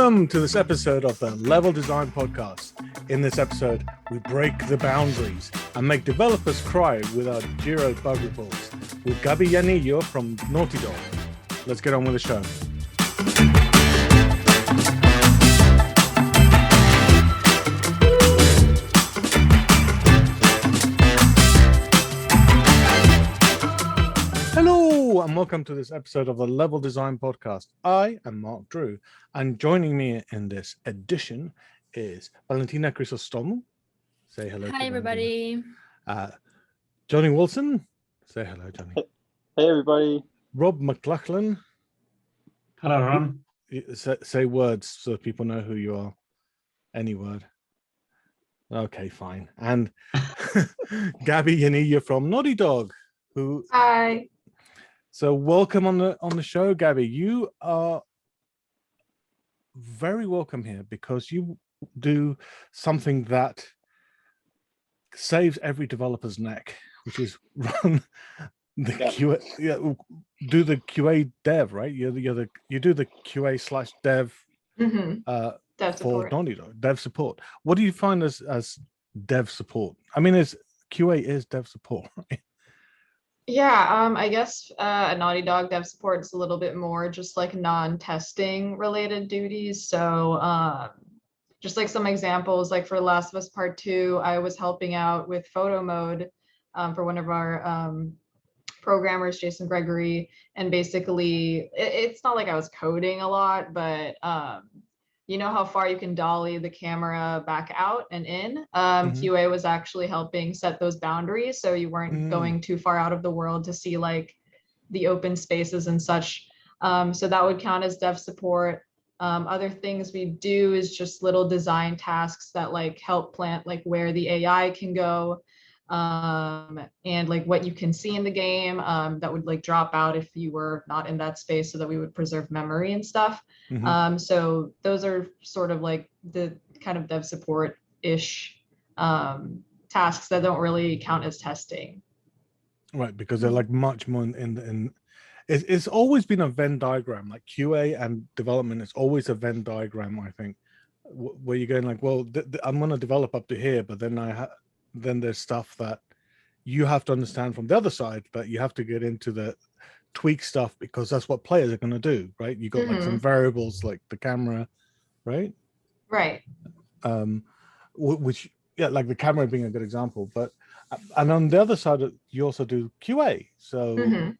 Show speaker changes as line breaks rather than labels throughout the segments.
Welcome to this episode of the Level Design Podcast. In this episode, we break the boundaries and make developers cry with our Jira bug reports with Gabby Llanillo from Naughty Dog. Let's get on with the show. Hello and welcome to this episode of the Level Design Podcast. I am Mark Drew, and joining me in this edition is Valentina Chrysostomou. Say hello.
Hi, everybody.
Johnny Wilson. Say hello, Johnny.
Hey, everybody.
Rob McLachlan.
Hello, Ron.
Say words so people know who you are. Any word. Okay, fine. And Gabby Llanillo from Naughty Dog.
Hi.
So welcome on the show, Gabby. You are very welcome here because you do something that saves every developer's neck, which is run the QA. Yeah, do the QA dev, right? You do the QA/dev
Dev
for
support.
Naughty Dog, dev support. What do you find as dev support? I mean, QA is dev support, right?
Yeah, I guess at Naughty Dog dev support is a little bit more just like non-testing related duties. So just like some examples, like for Last of Us Part 2, I was helping out with photo mode for one of our programmers, Jason Gregory, and basically it's not like I was coding a lot, but you know how far you can dolly the camera back out and in? QA was actually helping set those boundaries so you weren't going too far out of the world to see like the open spaces and such. So that would count as dev support. Other things we do is just little design tasks that like help plant like where the AI can go and like what you can see in the game that would like drop out if you were not in that space so that we would preserve memory and stuff. So those are sort of like the kind of dev support-ish tasks that don't really count as testing.
Right, because they're like much more in it's always been a Venn diagram, like QA and development. It's always a Venn diagram, I think, where you're going like, well, I'm going to develop up to here, but then then there's stuff that you have to understand from the other side, but you have to get into the tweak stuff because that's what players are going to do, right? You got like some variables like the camera, right?
Right.
Which, yeah, like the camera being a good example, but and on the other side, you also do QA. So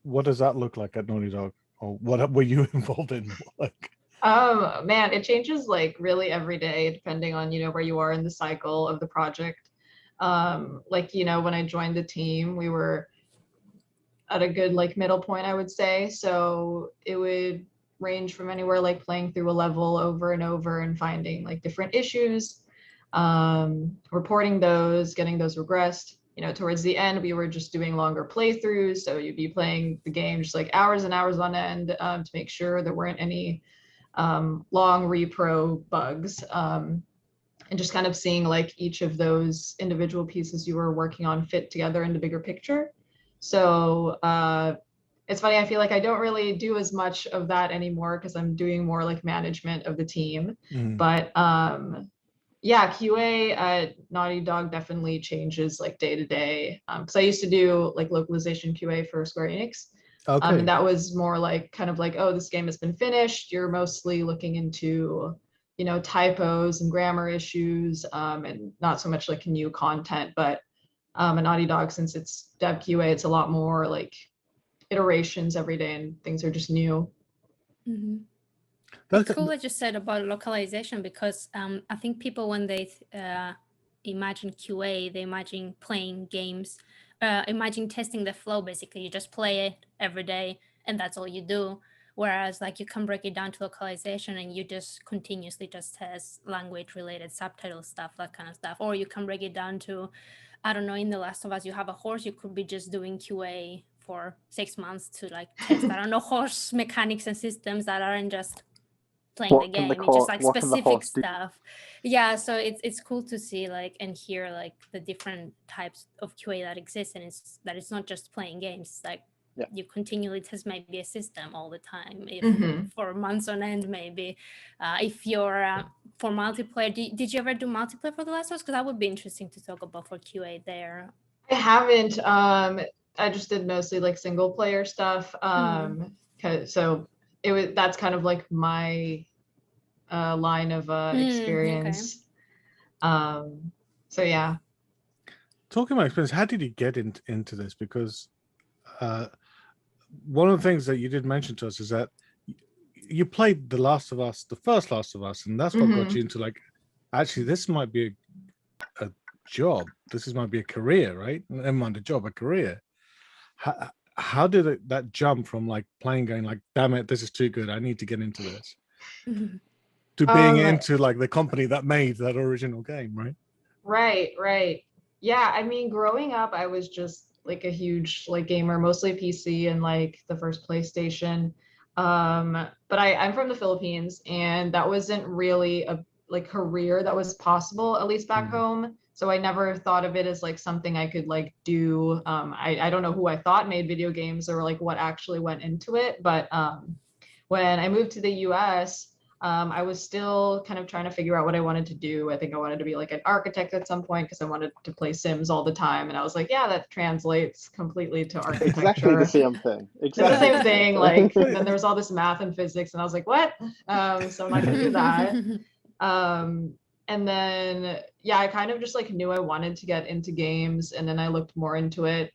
what does that look like at Naughty Dog, or what were you involved in? Like,
man, it changes like really every day depending on where you are in the cycle of the project. Like when I joined the team, we were at a good like middle point, I would say. So it would range from anywhere like playing through a level over and over and finding like different issues, reporting those, getting those regressed. Towards the end, we were just doing longer playthroughs. So you'd be playing the game just like hours and hours on end to make sure there weren't any long repro bugs. And just kind of seeing like each of those individual pieces you were working on fit together in the bigger picture. So it's funny, I feel like I don't really do as much of that anymore because I'm doing more like management of the team. But yeah, QA at Naughty Dog definitely changes like day to day. Because I used to do like localization QA for Square Enix.
okay.
And that was more like kind of like, oh, this game has been finished. You're mostly looking into typos and grammar issues and not so much like new content. But at Naughty Dog, since it's dev QA, it's a lot more like iterations every day and things are just new.
It's cool what you said about localization because I think people when they imagine QA, they imagine playing games, imagine testing the flow. Basically, you just play it every day and that's all you do. Whereas like you can break it down to localization and you just continuously just test language related subtitle stuff, that kind of stuff. Or you can break it down to, I don't know, in The Last of Us, you have a horse, you could be just doing QA for 6 months to like test, I don't know, horse mechanics and systems that aren't just playing the game. It's just like specific stuff. Yeah, so it's cool to see like and hear like the different types of QA that exist, and it's not just playing games. It's like you continually test maybe a system all the time, if
Mhm.
for months on end, maybe. If you're for multiplayer, did you ever do multiplayer for The Last of Us? Because that would be interesting to talk about for QA there.
I haven't. I just did mostly like single player stuff. So that's kind of like my line of
Okay.
experience. So yeah.
Talking about experience, how did you get into this? Because one of the things that you did mention to us is that you played The Last of Us, the first Last of Us, and that's what got you into like, actually, this might be a job. This might be a career, right? Never mind a job, a career. How did that jump from like playing, going like, damn it, this is too good, I need to get into this, to being into like the company that made that original game, right?
Right. Yeah, I mean, growing up, I was just like a huge like gamer, mostly PC and like the first PlayStation. But I'm from the Philippines, and that wasn't really a like career that was possible, at least back home. So I never thought of it as like something I could like do. I don't know who I thought made video games or like what actually went into it, but when I moved to the US, I was still kind of trying to figure out what I wanted to do. I think I wanted to be like an architect at some point because I wanted to play Sims all the time. And I was like, yeah, that translates completely to architecture.
Exactly the same thing.
It's the same thing. Like, then there was all this math and physics, and I was like, what? So I'm not gonna do that. And then, yeah, I kind of just like knew I wanted to get into games, and then I looked more into it.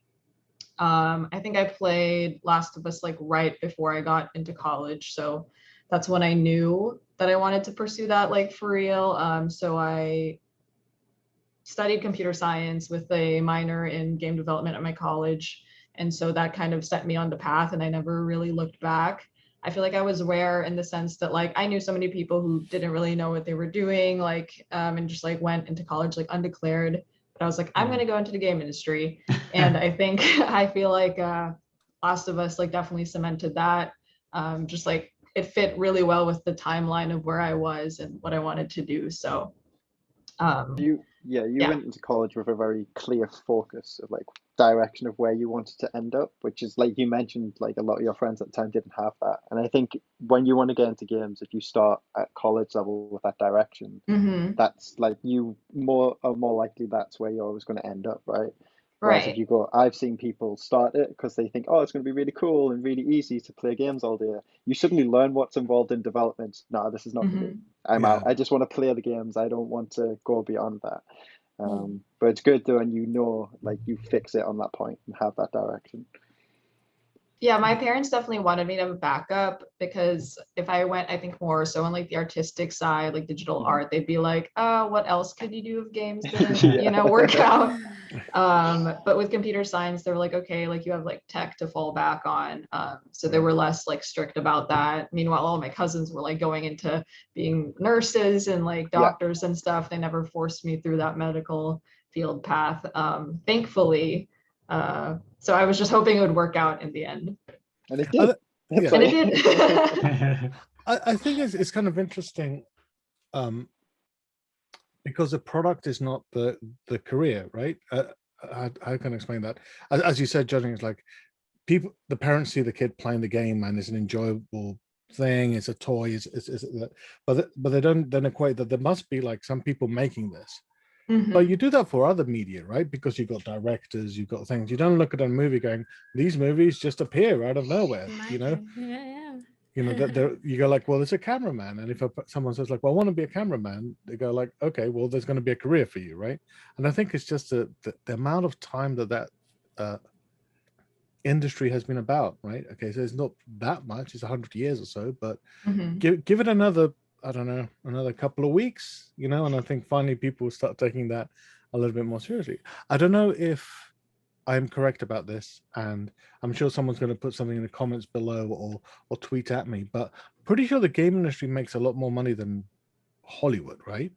I think I played Last of Us like right before I got into college. So that's when I knew that I wanted to pursue that like for real. So I studied computer science with a minor in game development at my college. And so that kind of set me on the path, and I never really looked back. I feel like I was rare in the sense that like I knew so many people who didn't really know what they were doing, like and just like went into college like undeclared. But I was like, I'm gonna go into the game industry. And I think I feel like Last of Us like definitely cemented that. Just like it fit really well with the timeline of where I was and what I wanted to do. So
You went into college with a very clear focus of like direction of where you wanted to end up, which is like you mentioned, like a lot of your friends at the time didn't have that. And I think when you want to get into games, if you start at college level with that direction, that's like you more likely that's where you're always going to end up, right? Whereas if you go, I've seen people start it because they think, oh, it's going to be really cool and really easy to play games all day. You suddenly learn what's involved in development. No, this is not for me. I'm out. I just want to play the games. I don't want to go beyond that. But it's good though, and you know, like you fix it on that point and have that direction.
Yeah, my parents definitely wanted me to have a backup, because if I went, I think more so on like the artistic side, like digital art, they'd be like, oh, what else could you do if games didn't, you know, work out? But with computer science, they were like, okay, like you have like tech to fall back on. So they were less like strict about that. Meanwhile, all of my cousins were like going into being nurses and like doctors and stuff. They never forced me through that medical field path, thankfully. So I was just hoping it would work out in the end.
And it did.
And it did.
I think it's kind of interesting, because the product is not the career, right? How can I explain that? As you said, judging is like the parents see the kid playing the game and it's an enjoyable thing, it's a toy, but they don't then equate that there must be like some people making this. But you do that for other media, right? Because you've got directors, you've got things. You don't look at a movie going, these movies just appear out of nowhere, you know? You know, that you go like, well, there's a cameraman. And if someone says like, well, I want to be a cameraman, they go like, okay, well, there's going to be a career for you, right? And I think it's just the amount of time that industry has been about, right? Okay, so it's not that much, it's 100 years or so, but give it another, I don't know, another couple of weeks, you know, and I think finally people will start taking that a little bit more seriously. I don't know if I'm correct about this, and I'm sure someone's going to put something in the comments below or tweet at me, but pretty sure the game industry makes a lot more money than Hollywood, right?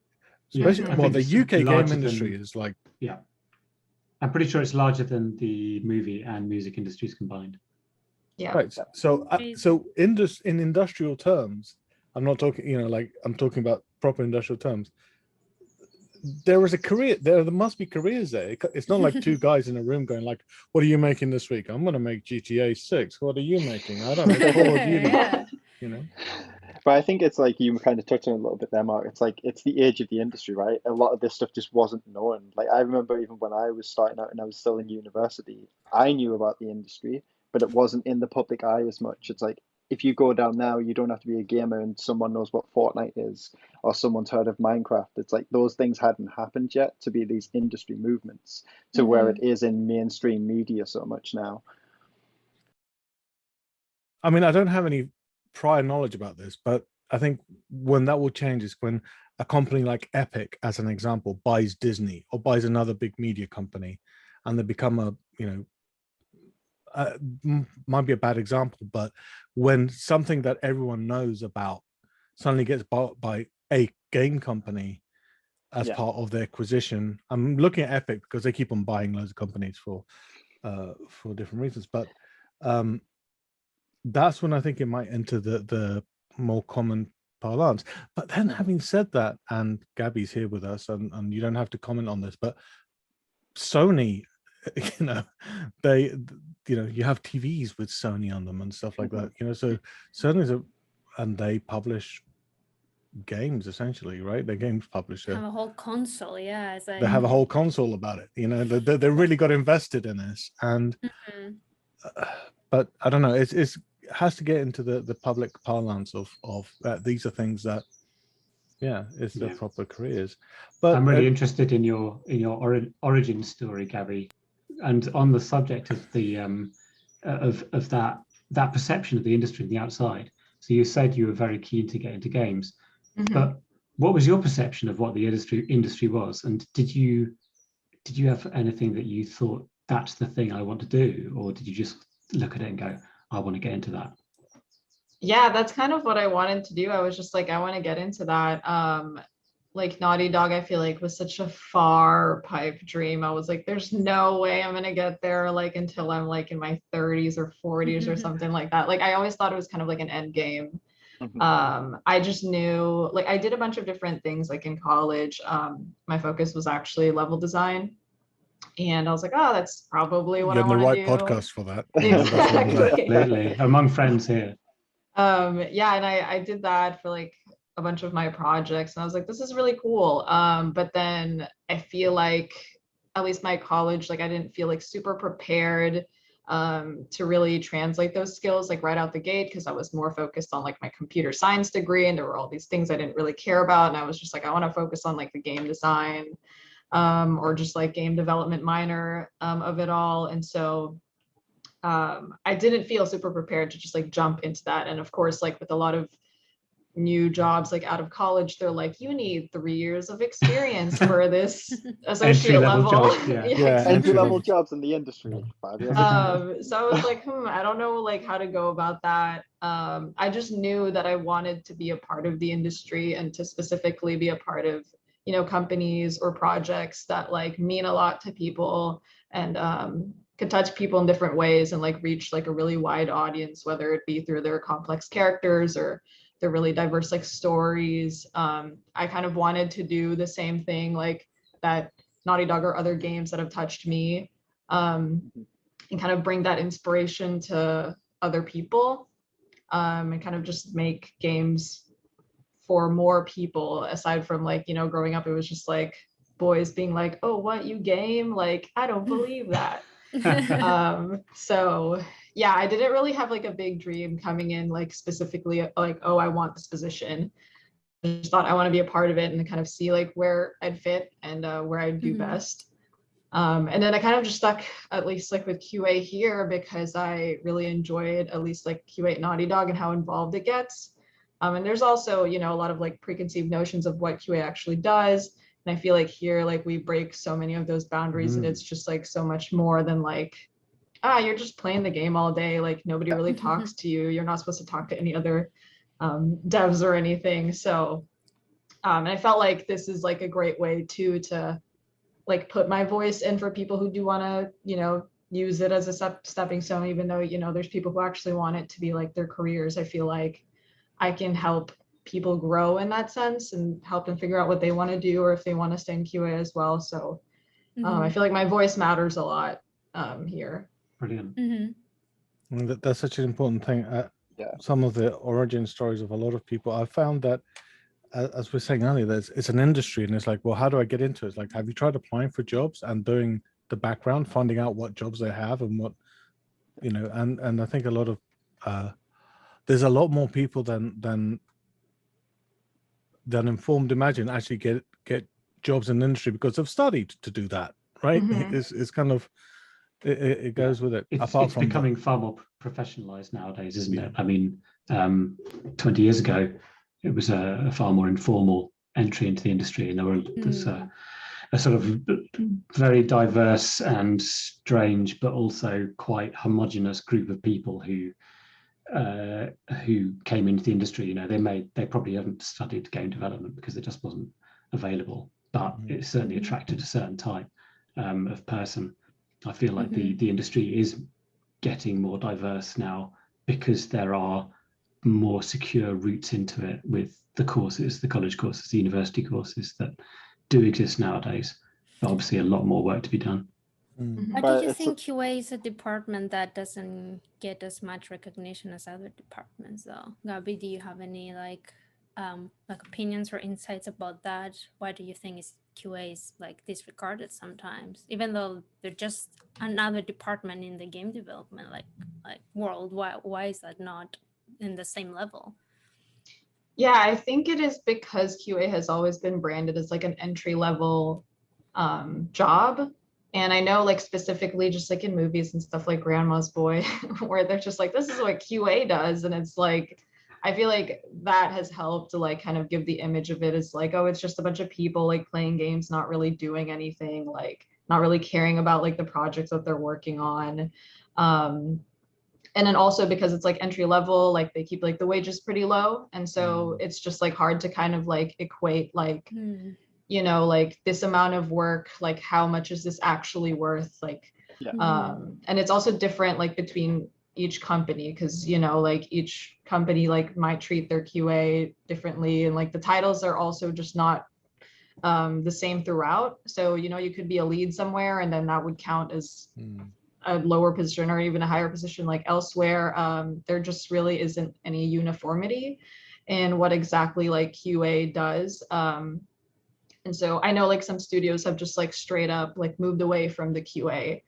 Especially, well, the UK game industry is like...
Yeah. I'm pretty sure it's larger than the movie and music industries combined.
Yeah.
Right. So in industrial terms, I'm not talking, you know, like I'm talking about proper industrial terms. there is a career there must be careers there. It's not like two guys in a room going like, what are you making this week? I'm gonna make GTA 6. What are you making? I don't know, Call of Duty.
Yeah.
You know.
But I think it's like you kind of touched on a little bit there, Mark. It's like it's the age of the industry, right? A lot of this stuff just wasn't known. Like I remember even when I was starting out and I was still in university, I knew about the industry, but it wasn't in the public eye as much. It's like if you go down now, you don't have to be a gamer and someone knows what Fortnite is or someone's heard of Minecraft. It's like those things hadn't happened yet to be these industry movements to where it is in mainstream media so much now.
I mean, I don't have any prior knowledge about this, but I think when that will change is when a company like Epic, as an example, buys Disney or buys another big media company, and they become a, you know, might be a bad example, but when something that everyone knows about suddenly gets bought by a game company as part of their acquisition. I'm looking at Epic because they keep on buying loads of companies for different reasons, but that's when I think it might enter the more common parlance. But then having said that, and Gabby's here with us, and you don't have to comment on this, but Sony, you know, you have TVs with Sony on them and stuff like that, you know, so Sony's and they publish games essentially, right? They're games publisher.
Have a whole console, yeah. It's like...
They have a whole console about it, you know, they really got invested in this. And but I don't know, it has to get into the public parlance of these are things that it's the proper careers. But
I'm really interested in your origin story, Gabby, and on the subject of the of that perception of the industry on the outside. So you said you were very keen to get into games, but what was your perception of what the industry was, and did you have anything that you thought that's the thing I want to do, or did you just look at it and go, I want to get into that?
Yeah, that's kind of what I wanted to do. I was just like, I want to get into that. Like Naughty Dog, I feel like was such a far pipe dream. I was like, there's no way I'm gonna get there like until I'm like in my 30s or 40s or something like that. Like I always thought it was kind of like an end game. I just knew, like I did a bunch of different things like in college. My focus was actually level design. And I was like, oh, that's probably what I want to do.
You're the right podcast for that.
Exactly.
Absolutely. Among friends here.
Yeah, and I did that for like a bunch of my projects, and I was like, this is really cool. But then I feel like at least my college, like I didn't feel like super prepared to really translate those skills like right out the gate, because I was more focused on like my computer science degree, and there were all these things I didn't really care about, and I was just like, I want to focus on like the game design or just like game development minor of it all. And so I didn't feel super prepared to just like jump into that. And of course, like with a lot of new jobs, like out of college, they're like, you need 3 years of experience for this associate level.
Jobs,
entry-level jobs in the industry. 5 years.
So I was like, I don't know like how to go about that. I just knew that I wanted to be a part of the industry and to specifically be a part of, you know, companies or projects that like mean a lot to people and could touch people in different ways and like reach like a really wide audience, whether it be through their complex characters or their really diverse like stories. I kind of wanted to do the same thing like that Naughty Dog or other games that have touched me, and kind of bring that inspiration to other people, and kind of just make games for more people, aside from like, you know, growing up, it was just like boys being like, oh, what, you game? Like, I don't believe that. So yeah, I didn't really have like a big dream coming in, like specifically like, oh, I want this position. I just thought I want to be a part of it and kind of see like where I'd fit and where I'd do best. And then I kind of just stuck at least like with QA here because I really enjoyed at least like QA at Naughty Dog and how involved it gets. And there's also, you know, a lot of like preconceived notions of what QA actually does. And I feel like here, like we break so many of those boundaries and it's just like so much more than like, you're just playing the game all day. Like nobody really talks to you. You're not supposed to talk to any other devs or anything. So, and I felt like this is like a great way too, to like put my voice in for people who do want to, you know, use it as a stepping stone, even though, you know, there's people who actually want it to be like their careers. I feel like I can help people grow in that sense and help them figure out what they want to do or if they want to stay in QA as well. So I feel like my voice matters a lot here.
Brilliant.
And that's such an important thing.
Yeah.
Some of the origin stories of a lot of people, I found that, as we were saying earlier, it's an industry, and it's like, well, how do I get into it? It's like, have you tried applying for jobs and doing the background, finding out what jobs they have and what, you know, and I think a lot of there's a lot more people than informed imagine actually get jobs in the industry because they've studied to do that, right? It's kind of it goes with it.
It's becoming far more professionalized nowadays, isn't it? I mean, 20 years ago, it was a far more informal entry into the industry, and there's a sort of very diverse and strange, but also quite homogenous group of people who came into the industry. You know, they probably haven't studied game development because it just wasn't available, but it certainly attracted a certain type of person. I feel like the industry is getting more diverse now because there are more secure routes into it with the courses, the college courses, the university courses that do exist nowadays. But obviously a lot more work to be done.
Why do you think QA is a department that doesn't get as much recognition as other departments, though? Gabby, do you have any like opinions or insights about that? Why do you think QA is like disregarded sometimes, even though they're just another department in the game development like world? Why is that not in the same level?
Yeah, I think it is because QA has always been branded as like an entry level job. And I know like specifically just like in movies and stuff like Grandma's Boy, where they're just like, this is what QA does. And it's like, I feel like that has helped to like kind of give the image of it as like, oh, it's just a bunch of people like playing games, not really doing anything, like not really caring about like the projects that they're working on. And then also because it's like entry level, like they keep like the wages pretty low. And so it's just like hard to kind of like equate like, you know, like this amount of work, like how much is this actually worth? Like, and it's also different like between each company, because, you know, like each company like might treat their QA differently, and like the titles are also just not the same throughout. So, you know, you could be a lead somewhere and then that would count as a lower position or even a higher position like elsewhere. There just really isn't any uniformity in what exactly like QA does. And so I know like some studios have just like straight up like moved away from the QA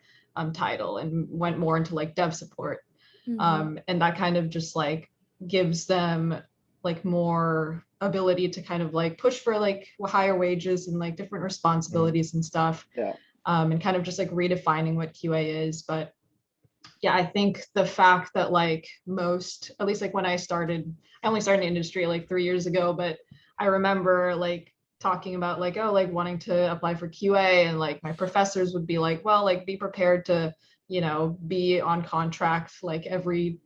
title and went more into like dev support. And that kind of just like gives them like more ability to kind of like push for like higher wages and like different responsibilities and stuff. And kind of just like redefining what QA is. But yeah, I think the fact that like most, at least like when I only started in the industry like 3 years ago, but I remember like talking about like, oh, like wanting to apply for QA, and like my professors would be like, well, like be prepared to, you know, be on contract like every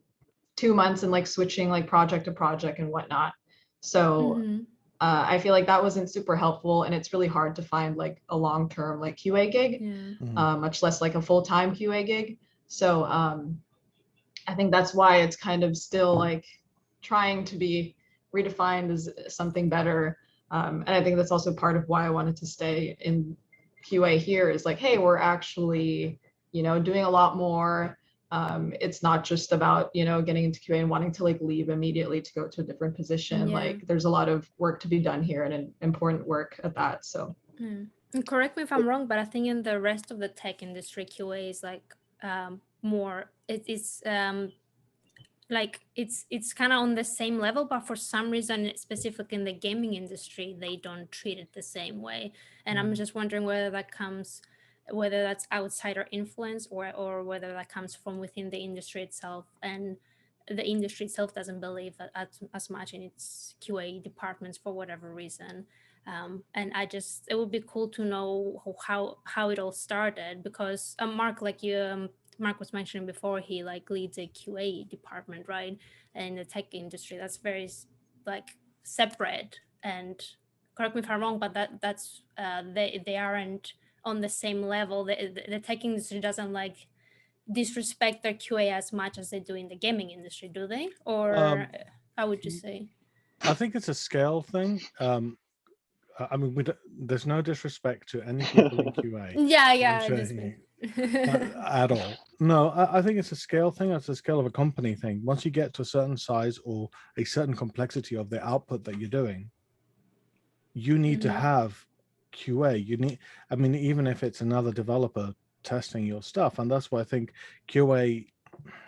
2 months and like switching like project to project and whatnot. So I feel like that wasn't super helpful, and it's really hard to find like a long-term like QA gig, much less like a full-time QA gig. So I think that's why it's kind of still like trying to be redefined as something better. And I think that's also part of why I wanted to stay in QA here, is like, hey, we're actually, you know, doing a lot more. It's not just about, you know, getting into QA and wanting to like leave immediately to go to a different position. Like there's a lot of work to be done here, and an important work at that. So
and correct me if I'm wrong, but I think in the rest of the tech industry, QA is like more, it's like it's kind of on the same level, but for some reason, specifically in the gaming industry, they don't treat it the same way. And I'm just wondering whether that's outsider influence or whether that comes from within the industry itself, and the industry itself doesn't believe as much in its QA departments for whatever reason. And it would be cool to know how it all started, because Mark, like Mark was mentioning before, he like leads a QA department, right? And the tech industry, that's very like separate. And correct me if I'm wrong, but that's they aren't on the same level. The tech industry doesn't like disrespect their QA as much as they do in the gaming industry, do they? Or how would you say?
I think it's a scale thing. I mean, there's no disrespect to any people in QA.
Yeah,
what I'm
I just
saying,
mean.
at all. No, I think it's a scale thing. It's a scale of a company thing. Once you get to a certain size or a certain complexity of the output that you're doing, you need to have QA. You need, I mean, even if it's another developer testing your stuff, and that's why I think QA.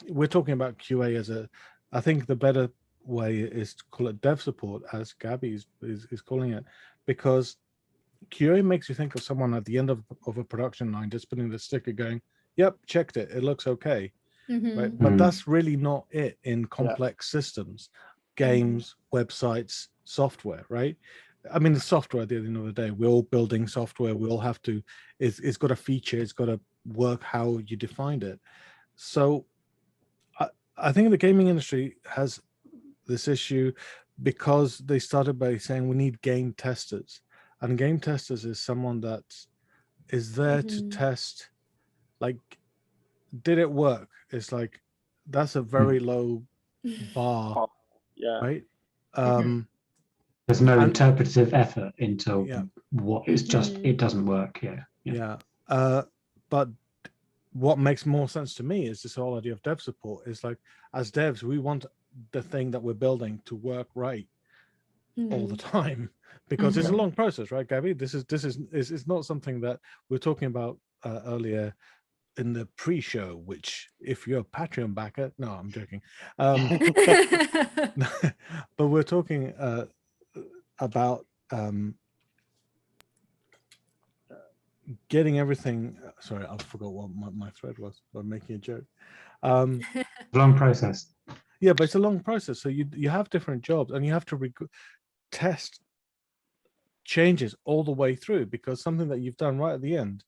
We're talking about QA as a. I think the better way is to call it dev support, as Gabby is calling it, because QA makes you think of someone at the end of a production line just putting the sticker going, yep, checked it, it looks okay. Right. But that's really not it in complex systems, games, websites, software, right? I mean, the software at the end of the day, we're all building software, we all have to, it's got a feature, it's got to work how you defined it. So I think the gaming industry has this issue because they started by saying we need game testers. And game testers is someone that is there to test, like, did it work? It's like, that's a very low bar, right?
There's no interpretative effort into
Yeah.
what it's just, it doesn't work.
Yeah. But what makes more sense to me is this whole idea of dev support is like, as devs, we want the thing that we're building to work right all the time, because it's a long process, right, Gabby? This is not something that we're talking about earlier in the pre-show, which if you're a Patreon backer, no, I'm joking. But we're talking about getting everything. Sorry, I forgot what my thread was. I'm making a joke.
Long process.
Yeah, but it's a long process. So you have different jobs, and you have to test changes all the way through, because something that you've done right at the end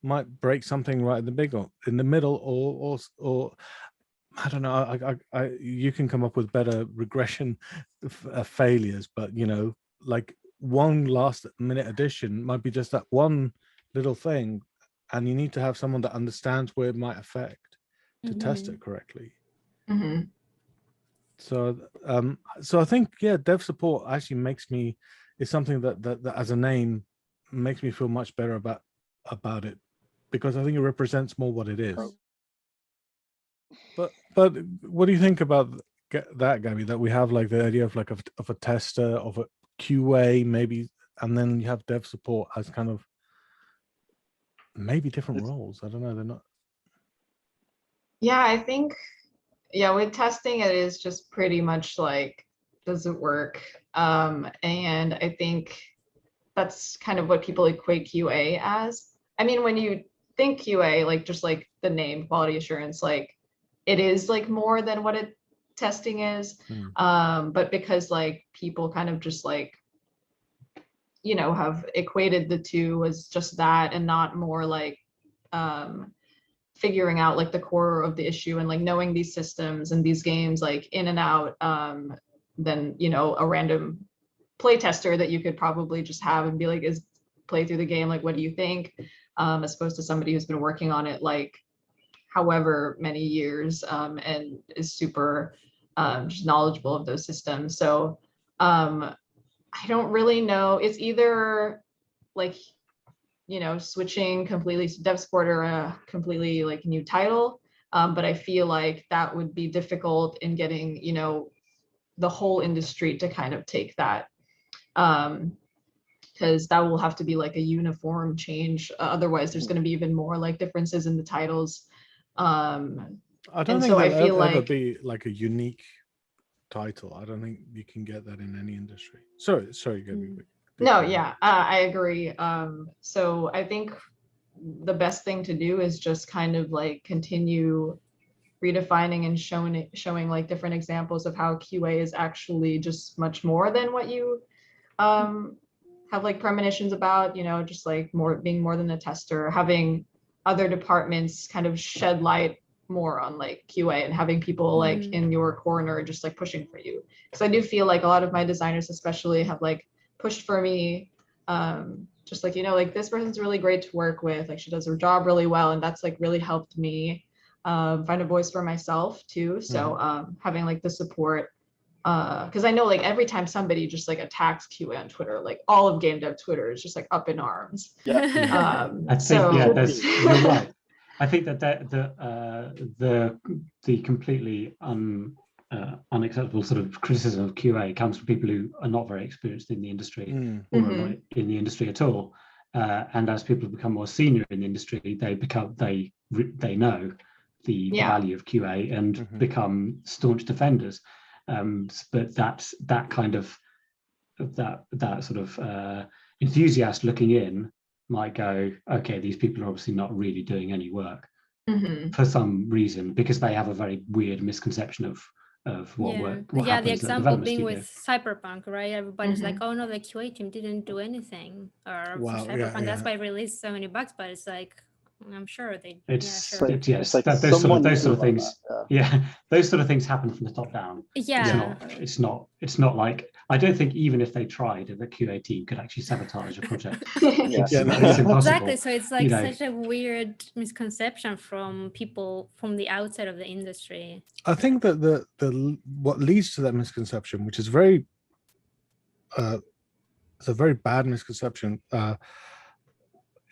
might break something right in the middle, or I don't know. You can come up with better regression failures, but like one last minute addition might be just that one little thing, and you need to have someone that understands where it might affect to test it correctly. So I think, yeah, dev support actually is something that as a name makes me feel much better about it, because I think it represents more what it is. But what do you think about that, Gabby? That we have like the idea of like of a tester, of a QA maybe, and then you have dev support as kind of maybe different roles. I don't know. They're not.
Yeah, I think, with testing, it is just pretty much like, does it work? And I think that's kind of what people equate QA as. I mean, when you think QA, like just like the name, quality assurance, like it is like more than what testing is. But because like people kind of just like, have equated the two as just that and not more like figuring out like the core of the issue and like knowing these systems and these games like in and out, then a random play tester that you could probably just have and be like, is play through the game, like what do you think, as opposed to somebody who's been working on it like however many years, and is super just knowledgeable of those systems. So I don't really know. It's either like switching completely to dev support or a completely like new title, but I feel like that would be difficult in getting the whole industry to kind of take that, because that will have to be like a uniform change. Otherwise, there's going to be even more like differences in the titles.
I don't think there'll ever be like a unique title. I don't think you can get that in any industry. Sorry, Gabby.
No, yeah, I agree. So I think the best thing to do is just kind of like continue redefining and showing like different examples of how QA is actually just much more than what you have like premonitions about, just like being more than a tester, having other departments kind of shed light more on like QA and having people like in your corner just like pushing for you. Because I do feel like a lot of my designers especially have like pushed for me, just like, like this person's really great to work with, like she does her job really well, and that's like really helped me find a voice for myself too. So having like the support because I know like every time somebody just like attacks QA on Twitter, like all of game dev Twitter is just like up in arms.
Yeah.
I think you're right. I think that the completely unacceptable sort of criticism of QA comes from people who are not very experienced in the industry or are not in the industry at all. And as people become more senior in the industry, they know the value of QA and become staunch defenders. But that kind of that sort of enthusiast looking in might go, okay, these people are obviously not really doing any work for some reason because they have a very weird misconception of what work. What
the
happens
example being
studio.
with Cyberpunk, right? Everybody's like, oh no, the QA team didn't do anything, or for Cyberpunk, that's why I released so many bugs. But it's like, I'm sure they.
Those sort of things. Those sort of things happen from the top down. It's not like, I don't think even if they tried, the QA team could actually sabotage a project. It's impossible.
Exactly. So it's like such a weird misconception from people from the outside of the industry.
I think that the what leads to that misconception, which is very it's a very bad misconception,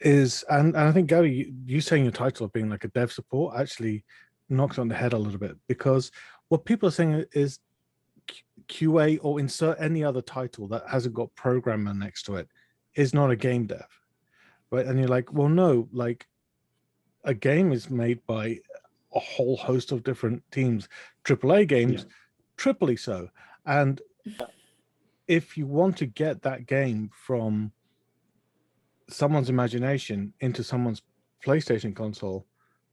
is, and I think Gabby, you saying your title of being like a dev support actually knocks on the head a little bit, because what people are saying is QA, or insert any other title that hasn't got programmer next to it, is not a game dev, right? And you're like, well, no, like a game is made by a whole host of different teams, AAA games, triply so. And if you want to get that game from someone's imagination into someone's PlayStation console,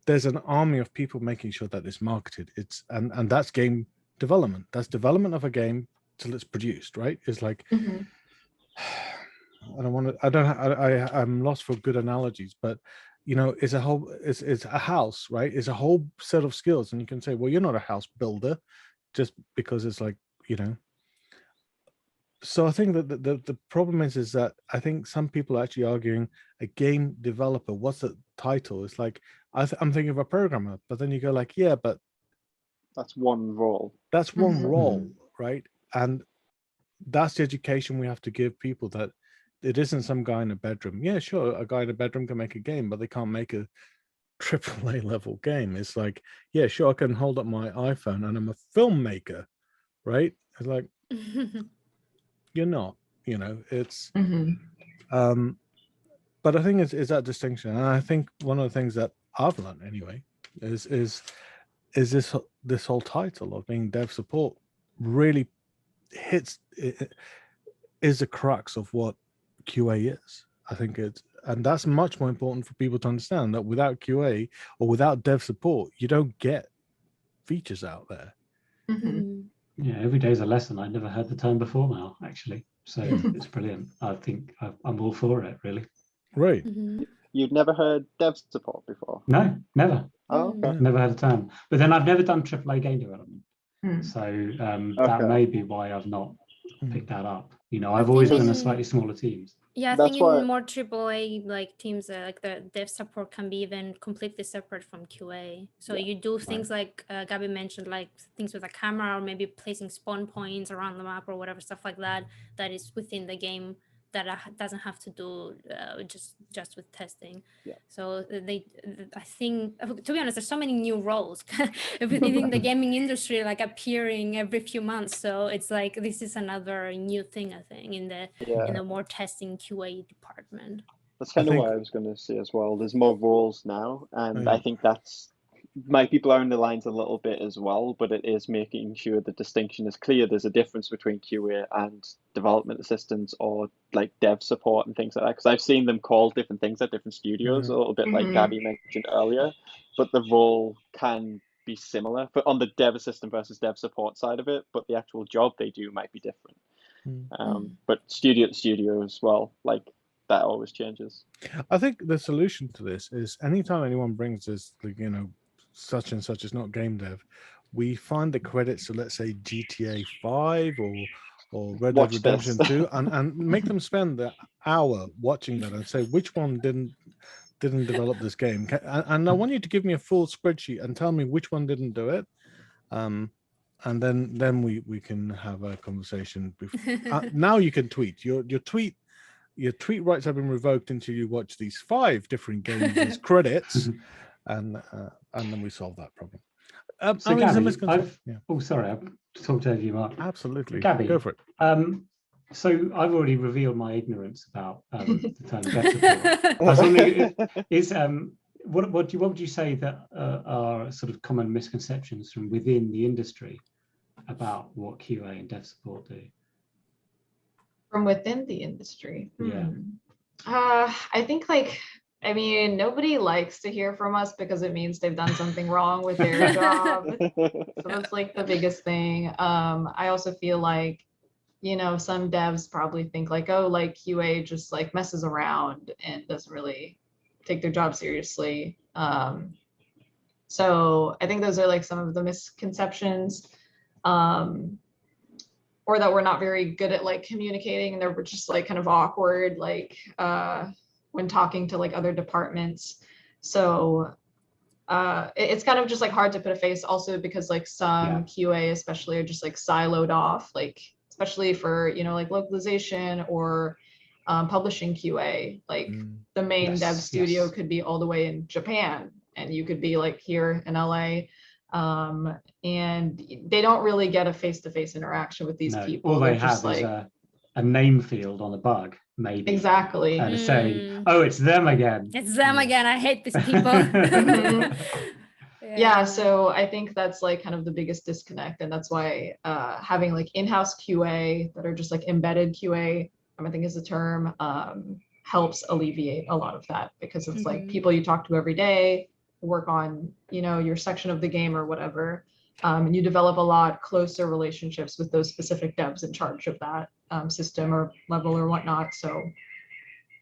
there's an army of people making sure that it's marketed. It's and that's game development. That's development of a game till it's produced, right? It's like I'm lost for good analogies, but you know, it's a house, right? It's a whole set of skills, and you can say, well, you're not a house builder just because it's like, you know. So I think that the problem is that I think some people are actually arguing a game developer. What's the title? It's like I'm thinking of a programmer, but then you go like, yeah, but
that's one role.
That's one role, right? And that's the education we have to give people, that it isn't some guy in a bedroom. Yeah, sure, a guy in a bedroom can make a game, but they can't make a AAA level game. It's like, yeah, sure, I can hold up my iPhone and I'm a filmmaker, right? It's like, you're not, you know, it's but I think it's that distinction. And I think one of the things that I've learned anyway is this whole title of being dev support really is the crux of what QA is. I think and that's much more important for people to understand, that without QA or without dev support, you don't get features out there.
Yeah, every day's a lesson. I never heard the term before now, actually. So it's brilliant. I think I'm all for it, really.
Right.
You'd never heard dev support before?
No, never.
Oh, okay.
Never heard the term. But then I've never done AAA game development. So that may be why I've not picked that up. You know, I've always been in slightly smaller teams.
Yeah, I think in more AAA like teams, like the dev support can be even completely separate from QA. So you do things like Gabby mentioned, like things with a camera, or maybe placing spawn points around the map or whatever, stuff like that, that is within the game, that doesn't have to do just with testing. So I think, to be honest, there's so many new roles within the gaming industry, like appearing every few months. So it's like, this is another new thing, I think, in the more testing QA department.
That's kind of what I was going to say as well. There's more roles now, and I think that's might be blurring the lines a little bit as well, but it is making sure the distinction is clear. There's a difference between QA and development assistants, or like dev support and things like that, because I've seen them called different things at different studios, a little bit like Gabby mentioned earlier, but the role can be similar on the dev assistant versus dev support side of it, but the actual job they do might be different. But studio to studio as well, like that always changes.
I think the solution to this is, anytime anyone brings this, like, you know, such and such is not game dev, we find the credits to, let's say, GTA 5 or Red Dead Redemption 2, and make them spend the hour watching that and say which one didn't develop this game. And I want you to give me a full spreadsheet and tell me which one didn't do it. and then we can have a conversation. Now you can tweet. Your tweet rights have been revoked until you watch these 5 different games as credits, and then we solve that problem.
So Gabby,
yeah.
Oh, sorry, I've talked over you, Mark.
Absolutely,
Gabby,
go for it.
So I've already revealed my ignorance about the term dev support. I was wondering, what would you say that are sort of common misconceptions from within the industry about what QA and dev support do?
From within the industry?
Yeah.
I think I mean, nobody likes to hear from us because it means they've done something wrong with their job. So that's like the biggest thing. I also feel like, you know, some devs probably think like, oh, like QA just like messes around and doesn't really take their job seriously. So I think those are like some of the misconceptions, or that we're not very good at like communicating, and they're just like kind of awkward, like when talking to like other departments. So it's kind of just like hard to put a face also because like some QA especially are just like siloed off, like especially for, you know, like localization or publishing QA, like the main dev studio could be all the way in Japan and you could be like here in LA, and they don't really get a face-to-face interaction with these people.
All they have is a name field on a bug, maybe.
Exactly.
And saying, oh, it's them again.
It's them again. I hate these people.
Yeah, so I think that's like kind of the biggest disconnect, and that's why having like in-house QA that are just like embedded QA, I think is the term, helps alleviate a lot of that, because it's like people you talk to every day, work on, you know, your section of the game or whatever, and you develop a lot closer relationships with those specific devs in charge of that system or level or whatnot. So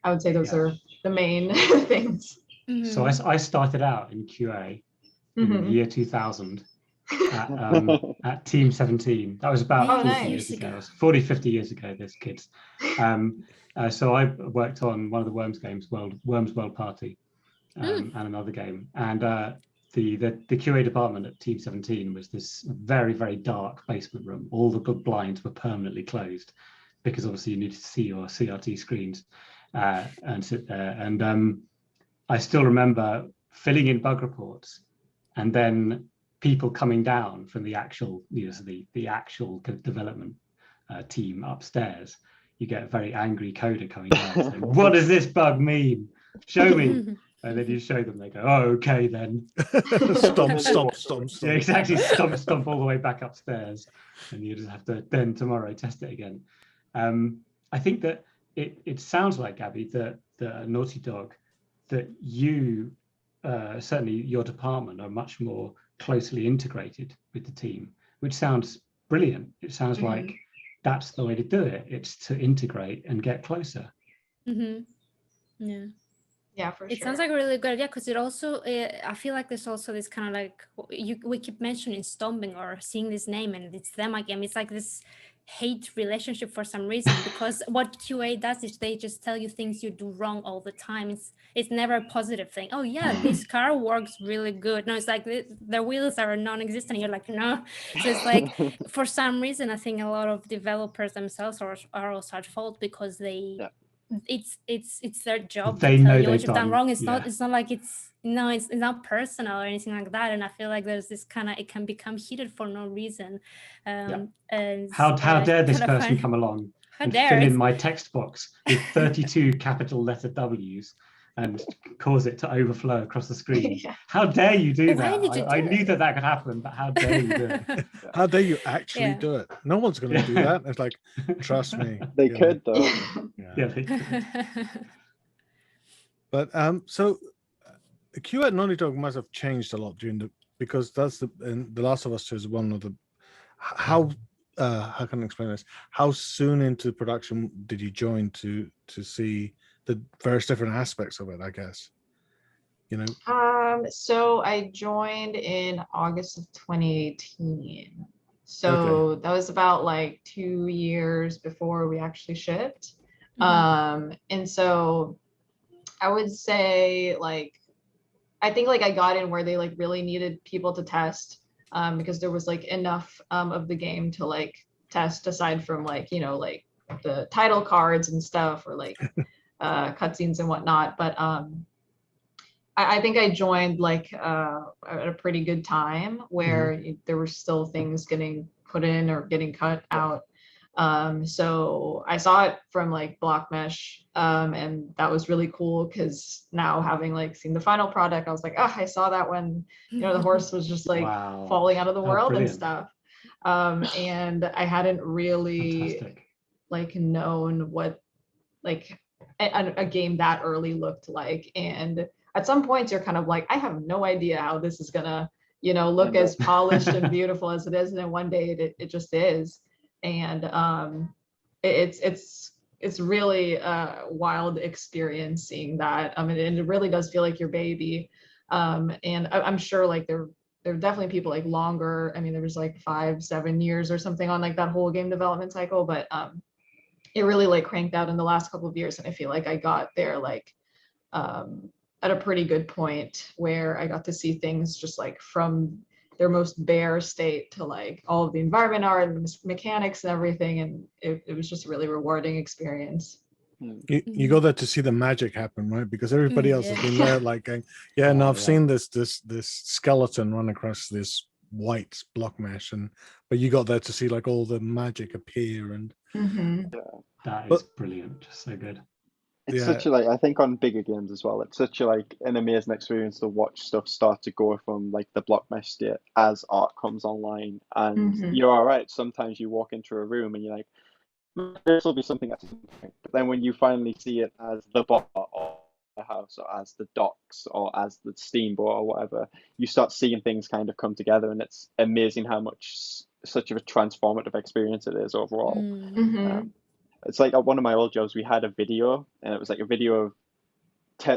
I would say those are the main things.
So I started out in QA in the year 2000 at Team 17. That was about 40 years ago. 40, 50 years ago, there's kids. So I worked on one of the Worms games, Worms World Party, and another game. And the QA department at Team 17 was this very, very dark basement room. All the good blinds were permanently closed because obviously you needed to see your CRT screens and sit there. And I still remember filling in bug reports, and then people coming down from the actual, you know, the actual development team upstairs. You get a very angry coder coming down saying, what does this bug mean? Show me. And then you show them, they go, oh, okay then.
Stomp.
Yeah, exactly. Stomp all the way back upstairs. And you just have to then tomorrow test it again. I think that it sounds like, Gabby, that Naughty Dog, that you, certainly your department, are much more closely integrated with the team, which sounds brilliant. It sounds like that's the way to do it. It's to integrate and get closer.
Yeah, for sure.
It sounds like a really good idea, because it also, I feel like there's also this kind of like, we keep mentioning stomping or seeing this name and it's them again. It's like this hate relationship for some reason, because what QA does is they just tell you things you do wrong all the time. It's never a positive thing. Oh yeah, this car works really good. No, it's like their wheels are non-existent. You're like, no. So it's like, for some reason, I think a lot of developers themselves are also at fault, because they it's their job to tell you what you've done wrong. It's not like it's not personal or anything like that. And I feel like there's this kind of, it can become heated for no reason. And
how dare this person come along and fill in my text box with 32 capital letter W's and cause it to overflow across the screen. How dare you do that? I knew that could happen, but how dare you do it?
How dare you actually do it? No one's going to do that. It's like, trust me.
They could though.
Yeah, they could.
But so the queue at Naughty Dog must have changed a lot because that's the Last of Us 2 is one of the how can I explain this? How soon into production did you join to see the various different aspects of it, I guess? You know?
So I joined in August of 2018. So that was about like 2 years before we actually shipped. And so I would say, like, I think like I got in where they like really needed people to test. because there was like enough of the game to like test, aside from like, you know, like the title cards and stuff, or like cutscenes and whatnot. But I think I joined like at a pretty good time where there were still things getting put in or getting cut out. So I saw it from like Block Mesh, and that was really cool, because now having like seen the final product, I was like, oh, I saw that when, you know, the horse was just like falling out of the world and stuff. And I hadn't really like known what like a game that early looked like. And at some points you're kind of like, I have no idea how this is gonna, you know, look as polished and beautiful as it is. And then one day it just is. And it's really a wild experience seeing that. I mean, and it really does feel like your baby. And I'm sure like there are definitely people like longer. I mean, there was like 5-7 years or something on like that whole game development cycle, but it really like cranked out in the last couple of years. And I feel like I got there like at a pretty good point where I got to see things just like from their most bare state to like all of the environment art and mechanics and everything. And it was just a really rewarding experience.
You go there to see the magic happen, right? Because everybody else has been there like going, yeah, no, I've seen this skeleton run across this white block mesh, but you got there to see like all the magic appear. And
that is brilliant, just so good.
It's such a like, I think on bigger games as well, it's such a like an amazing experience to watch stuff start to go from like the block mesh state as art comes online. And you're all right, sometimes you walk into a room and you're like, this will be something that's, but then when you finally see it as the bar or the house or as the docks or as the steamboat or whatever, you start seeing things kind of come together, and it's amazing how much such a transformative experience it is overall. It's like at one of my old jobs, we had a video, and it was like a video of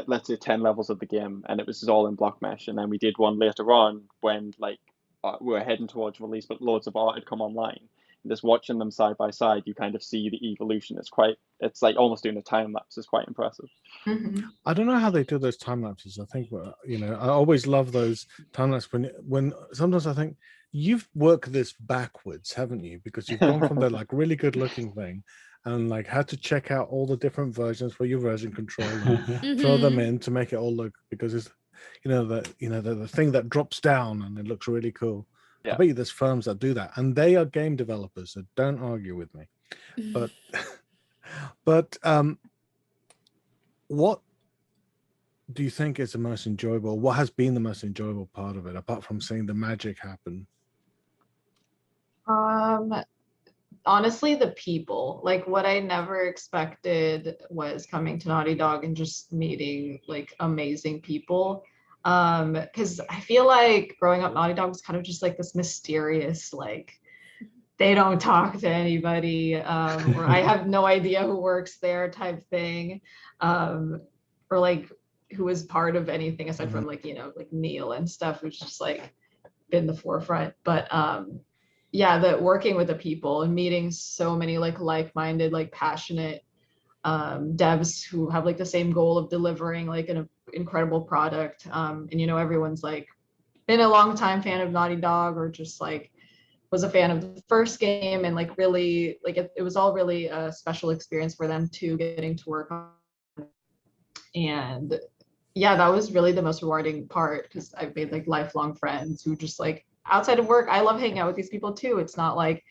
let's say 10 levels of the game, and it was all in block mesh. And then we did one later on when like we were heading towards release, but loads of art had come online. And just watching them side by side, you kind of see the evolution. It's like almost doing a time lapse. It's quite impressive.
I don't know how they do those time lapses. I think, you know, I always love those time lapses when sometimes I think you've worked this backwards, haven't you? Because you've gone from the like really good looking thing and like had to check out all the different versions for your version control and throw them in to make it all look, because it's, the thing that drops down and it looks really cool. I bet you there's firms that do that, and they are game developers, so don't argue with me. But what do you think is the most enjoyable? What has been the most enjoyable part of it, apart from seeing the magic happen?
Honestly, the people. Like, what I never expected was coming to Naughty Dog and just meeting like amazing people. Because I feel like growing up, Naughty Dog was kind of just like this mysterious, like they don't talk to anybody, or I have no idea who works there type thing, or like who was part of anything aside from like, you know, like Neil and stuff, who's just like been the forefront. But yeah, that working with the people and meeting so many like-minded, like passionate devs who have like the same goal of delivering like an incredible product. And you know, everyone's like been a long time fan of Naughty Dog, or just like was a fan of the first game, and like really like it was all really a special experience for them too, getting to work on. And yeah, that was really the most rewarding part, because I've made like lifelong friends who just like outside of work, I love hanging out with these people too. It's not like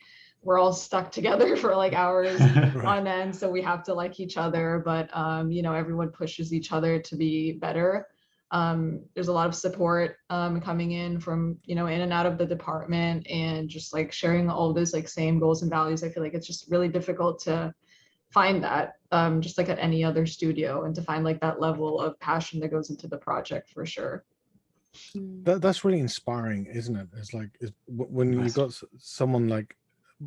we're all stuck together for like hours on end, so we have to like each other, but you know, everyone pushes each other to be better. There's a lot of support coming in from, you know, in and out of the department, and just like sharing all those like same goals and values. I feel like it's just really difficult to find that just like at any other studio, and to find like that level of passion that goes into the project for sure.
That's really inspiring, isn't it? It's like when you've got someone like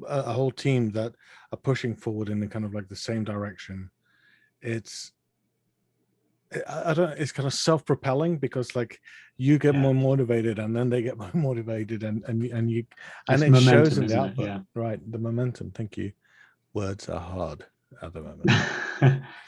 a whole team that are pushing forward in the kind of like the same direction. It's it's kind of self-propelling, because like you get more motivated, and then they get more motivated, and it shows in the output. Right, the momentum. Thank you. Words are hard. at the moment.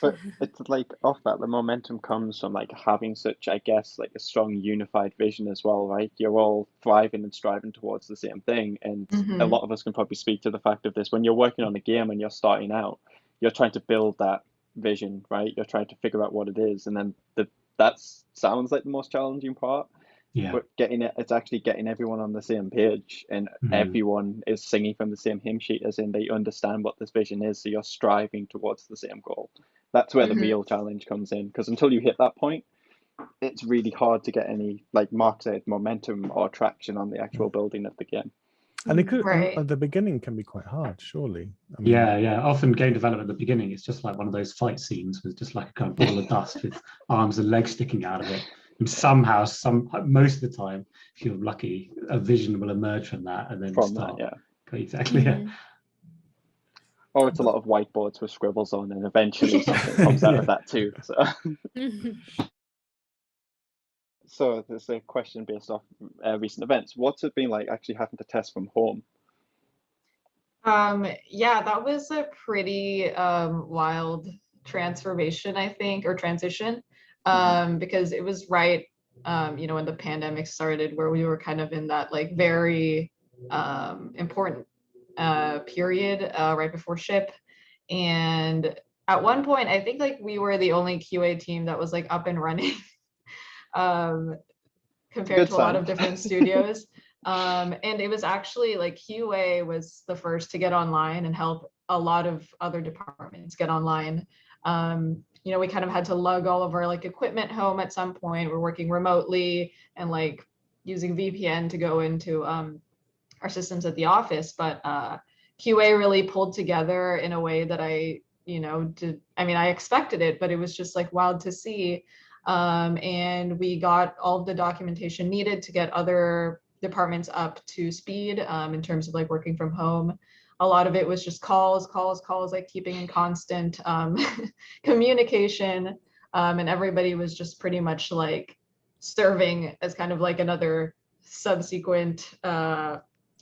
But it's like off that, the momentum comes from like having such, I guess, like a strong unified vision as well, right? You're all thriving and striving towards the same thing. And a lot of us can probably speak to the fact of this. When you're working on a game and you're starting out, you're trying to build that vision, right? You're trying to figure out what it is. And then that sounds like the most challenging part.
Yeah.
But it's actually getting everyone on the same page, and everyone is singing from the same hymn sheet, as in they understand what this vision is. So you're striving towards the same goal. That's where the real challenge comes in, because until you hit that point, it's really hard to get any, like Mark said, momentum or traction on the actual building of the game.
And it could,
Right.
at the beginning, can be quite hard, surely. I mean,
Yeah. Often game development at the beginning, it's just like one of those fight scenes with just like a kind of ball of dust with arms and legs sticking out of it. And somehow, most of the time, if you're lucky, a vision will emerge from that and then start.
That, yeah.
Exactly. Yeah.
Or it's a lot of whiteboards with scribbles on, and eventually something comes out of that too. So. So there's a question based off recent events. What's it been like actually having to test from home?
Yeah, that was a pretty wild transformation, I think, or transition, because it was right, when the pandemic started, where we were kind of in that like very important period right before ship. And at one point, I think like we were the only QA team that was like up and running compared to a lot of different studios. And it was actually like QA was the first to get online and help a lot of other departments get online. We kind of had to lug all of our like equipment home at some point. We're working remotely and like using VPN to go into our systems at the office. But QA really pulled together in a way that I expected it, but it was just like wild to see. And we got all of the documentation needed to get other departments up to speed in terms of like working from home. A lot of it was just calls, like keeping in constant communication. And everybody was just pretty much like serving as kind of like another subsequent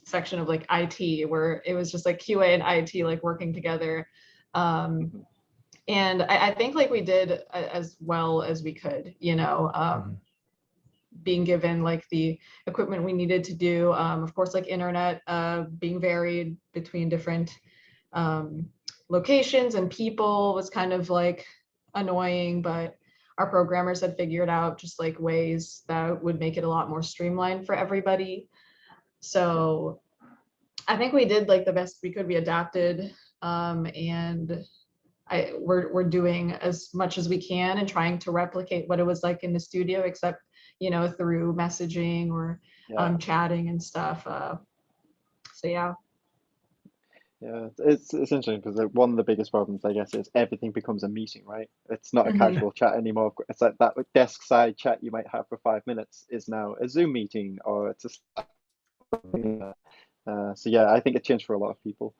section of like IT, where it was just like QA and IT like working together. And I think like we did as well as we could, being given like the equipment we needed to do. Of course, like internet being varied between different locations and people was kind of like annoying, but our programmers had figured out just like ways that would make it a lot more streamlined for everybody. So I think we did like the best we could. We adapted, and we're doing as much as we can and trying to replicate what it was like in the studio, except through messaging or chatting and stuff. So yeah.
Yeah, it's interesting because one of the biggest problems, I guess, is everything becomes a meeting, right? It's not a casual chat anymore. It's like that desk side chat you might have for 5 minutes is now a Zoom meeting, or it's a so yeah, I think it changed for a lot of people.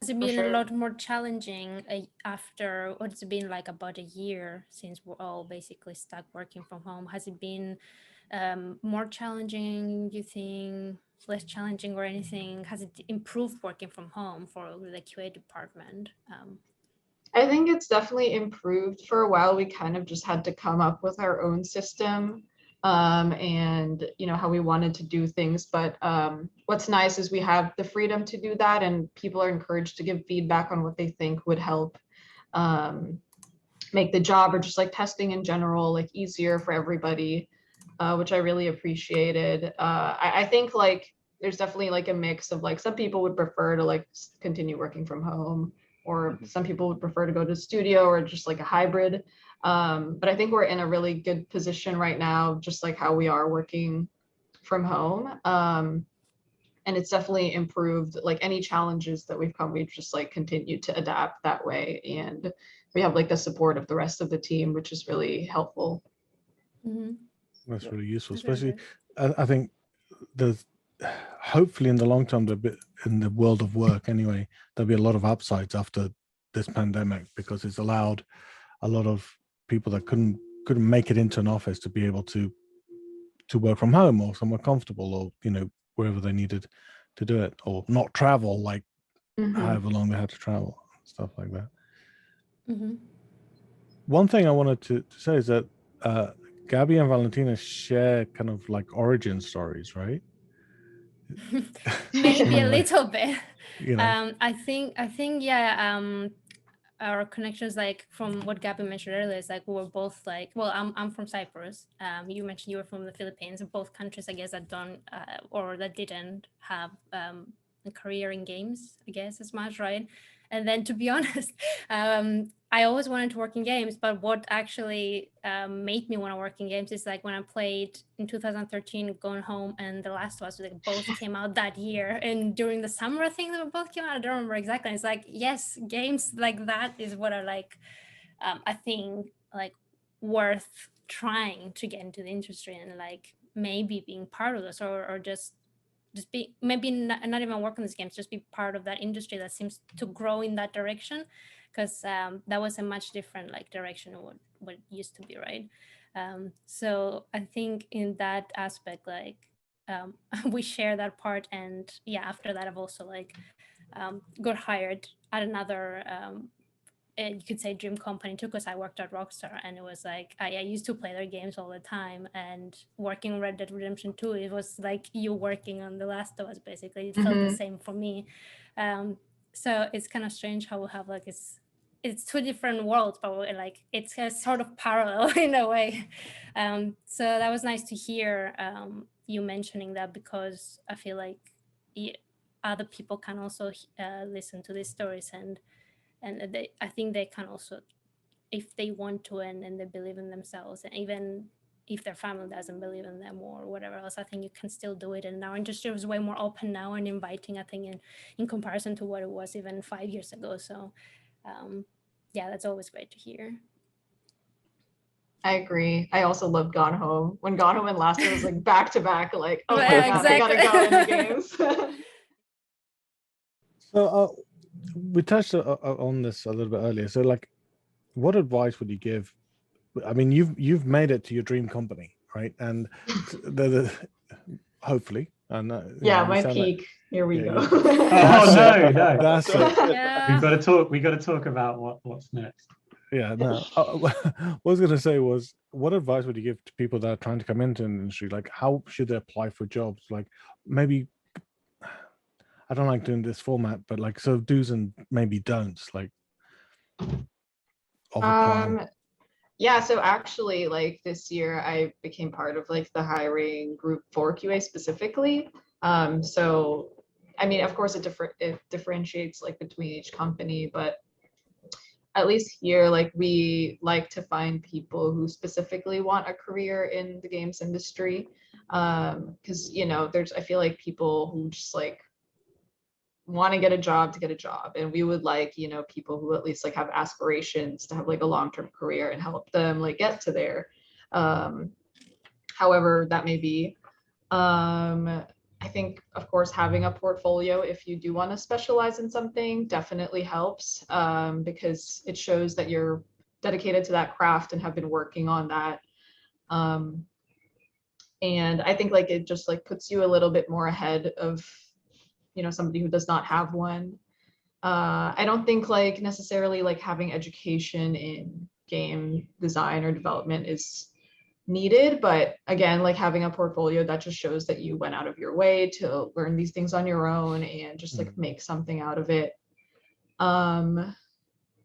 Has it been a lot more challenging after what's been like about a year since we're all basically stuck working from home? Has it been more challenging, you think, less challenging or anything? Has it improved working from home for the QA department?
I think it's definitely improved. For a while, we kind of just had to come up with our own system and how we wanted to do things. But what's nice is we have the freedom to do that, and people are encouraged to give feedback on what they think would help make the job, or just like testing in general, like easier for everybody, which I really appreciated. I think like there's definitely like a mix of like some people would prefer to like continue working from home, or some people would prefer to go to the studio, or just like a hybrid. But I think we're in a really good position right now, just like how we are working from home. And it's definitely improved. Like any challenges that we've come, we've just like continued to adapt that way. And we have like the support of the rest of the team, which is really helpful.
That's really useful, especially I think there's hopefully in the long term, in the world of work anyway, there'll be a lot of upsides after this pandemic, because it's allowed a lot of people that couldn't make it into an office to be able to work from home or somewhere comfortable, or wherever they needed to do it, or not travel like however long they had to travel. stuff like that.
Mm-hmm.
One thing I wanted to say is that Gabby and Valentina share kind of like origin stories, right?
Maybe a
Like,
little bit.
you know.
I think yeah. Our connections, like from what Gabby mentioned earlier, is like we were both like, well, I'm from Cyprus. You mentioned you were from the Philippines. Both countries, I guess, that don't or that didn't have a career in games, I guess, as much, right? And then, to be honest, I always wanted to work in games, but what actually made me want to work in games is like when I played in 2013 Gone Home and The Last of Us, like both came out that year, and during the summer I think they were both came out. I don't remember exactly. And it's like, yes, games like that is what I like. I think like worth trying to get into the industry and like maybe being part of this, or just be, maybe not even work on these games, just be part of that industry that seems to grow in that direction, because that was a much different like direction of what it used to be, right? So I think in that aspect, like we share that part. And yeah, after that I've also like got hired at another you could say dream company too, because I worked at Rockstar, and it was like I used to play their games all the time, and working on Red Dead Redemption 2, it was like you working on The Last of Us, basically. It felt the same for me. So it's kind of strange how we have like it's two different worlds, but like it's a sort of parallel in a way. So that was nice to hear you mentioning that, because I feel like other people can also listen to these stories, and I think they can also, if they want to, and they believe in themselves, and even if their family doesn't believe in them or whatever else, I think you can still do it. And our industry is way more open now and inviting, I think, in comparison to what it was even 5 years ago. So yeah, that's always great to hear.
I agree. I also loved Gone Home. When Gone Home and Last of Us was like back to back, like, oh my
Yeah,
God, I gotta go in the games.
So we touched on this a little bit earlier. So like, what advice would you give? I mean, you've made it to your dream company, right? And the hopefully, and
yeah, my peak. Here we go.
Oh no,
that's it.
Yeah.
We got to talk about what's next.
Yeah, no. What I was going to say was, what advice would you give to people that are trying to come into an industry? Like, how should they apply for jobs? Like, maybe, I don't like doing this format, but like, so do's and maybe don'ts, like, of applying.
Yeah, so actually, like this year, I became part of like the hiring group for QA specifically. So, I mean, of course, it differentiates like between each company, but at least here, like we like to find people who specifically want a career in the games industry. Because I feel like people who just like want to get a job to get a job, and we would like people who at least like have aspirations to have like a long-term career and help them like get to there, however that may be. I think, of course, having a portfolio, if you do want to specialize in something, definitely helps, because it shows that you're dedicated to that craft and have been working on that. And I think like it just like puts you a little bit more ahead of somebody who does not have one. I don't think like necessarily like having education in game design or development is needed, but again, like having a portfolio that just shows that you went out of your way to learn these things on your own and just like make something out of it.